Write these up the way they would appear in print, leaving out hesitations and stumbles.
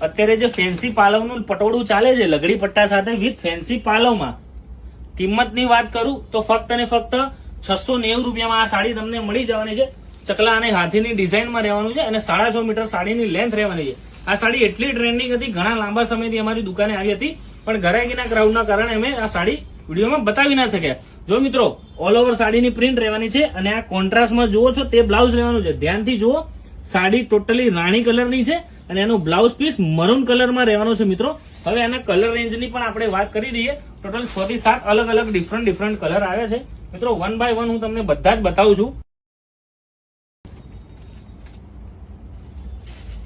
અત્યારે જે ફેન્સી પાલવનું પટોળું ચાલે છે લગડી પટ્ટા સાથે વિથ ફેન્સી પાલવમાં, કિંમતની વાત કરું તો ફક્ત ને ફક્ત 690 રૂપિયામાં આ સાડી તમને મળી જવાની છે. ચકલા અને હાથીની ડિઝાઇનમાં રહેવાનું છે અને 6.5 મીટર સાડીની લેન્થ રહેવાની છે. આ સાડી એટલી ટ્રેન્ડિંગ હતી, ઘણા લાંબા સમયથી અમારી દુકાને આવી હતી, પણ ઘરાકીના ક્રાઉડના કારણે અમે આ સાડી વિડીયોમાં બતાવી ના શક્યા. જો મિત્રો, ઓલ ઓવર સાડીની પ્રિન્ટ રહેવાની છે અને આ કોન્ટ્રાસ્ટમાં જુઓ છો તે બ્લાઉઝ રહેવાનું છે. ધ્યાનથી જુઓ, સાડી ટોટલી રાણી કલરની છે અને એનું બ્લાઉઝ પીસ મરૂન કલરમાં રહેવાનો છે મિત્રો. હવે આના કલર રેન્જની પણ આપણે વાત કરી દઈએ. ટોટલ 6 થી 7 અલગ અલગ ડિફરન્ટ કલર આવે છે મિત્રો. 1 બાય 1 હું તમને બધા જ બતાવું છું.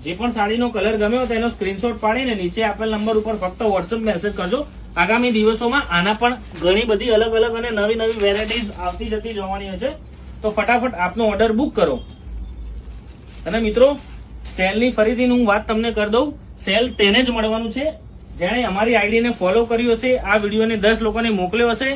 જે પણ સાડીનો કલર ગમ્યો તો એનો સ્ક્રીનશોટ પાડીને નીચે આપેલ નંબર ઉપર ફક્ત વોટ્સએપ મેસેજ કરજો. આગામી દિવસોમાં આના પણ ઘણી બધી અલગ અલગ અને નવી વેરાયટીઝ આવતી જતી જોવાની છે, તો ફટાફટ આપનો ઓર્ડર બુક કરો. અને મિત્રો, સેલની ફરીથી હું વાત તમને કરી દઉં. સેલ તેને જ મળવાનું છે જેણે અમારી આઈડીને ફોલો કર્યું હશે, આ વિડીયોને 10 લોકોને મોકલ્યો હશે.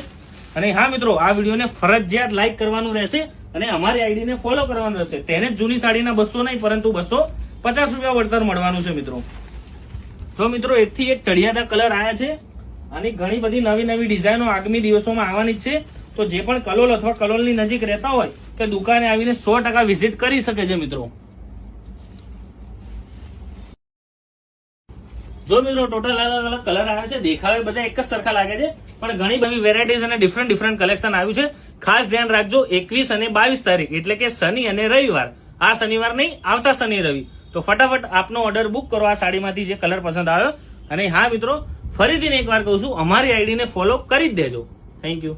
અને હા મિત્રો, આ વિડીયોને ફરજિયાત લાઈક કરવાનું રહેશે અને અમારી આઈડીને ફોલો કરવાનું રહેશે. તેને જ જૂની સાડીના 200 નહીં પરંતુ 250 રૂપિયા વળતર મળવાનું છે મિત્રો. તો મિત્રો, એકથી એક ચડિયાતા કલર આવ્યા છે અને ઘણી બધી નવી ડિઝાઇનો આગામી દિવસોમાં આવવાની જ છે. તો જે પણ કલોલ અથવા કલોલની નજીક રહેતા હોય તે દુકાને આવીને 100% વિઝિટ કરી શકે છે મિત્રો. જો મિત્રો, ટોટલ અલગ અલગ કલર આવ્યા છે. દેખાવે બધા એક જ સરખા લાગે છે, પણ ઘણી બધી વેરાયટીઝ અને ડિફરન્ટ કલેક્શન આવ્યું છે. ખાસ ધ્યાન રાખજો, 21 અને 22 તારીખ એટલે કે શનિ અને રવિવાર, આ શનિવાર નહીં, આવતા શનિ રવિ. તો ફટાફટ આપનો ઓર્ડર બુક કરો આ સાડીમાંથી જે કલર પસંદ આવ્યો. અને હા મિત્રો, ફરીથી એકવાર કહું છું, અમારી આઈડીને ફોલો કરી જ દેજો. Thank you.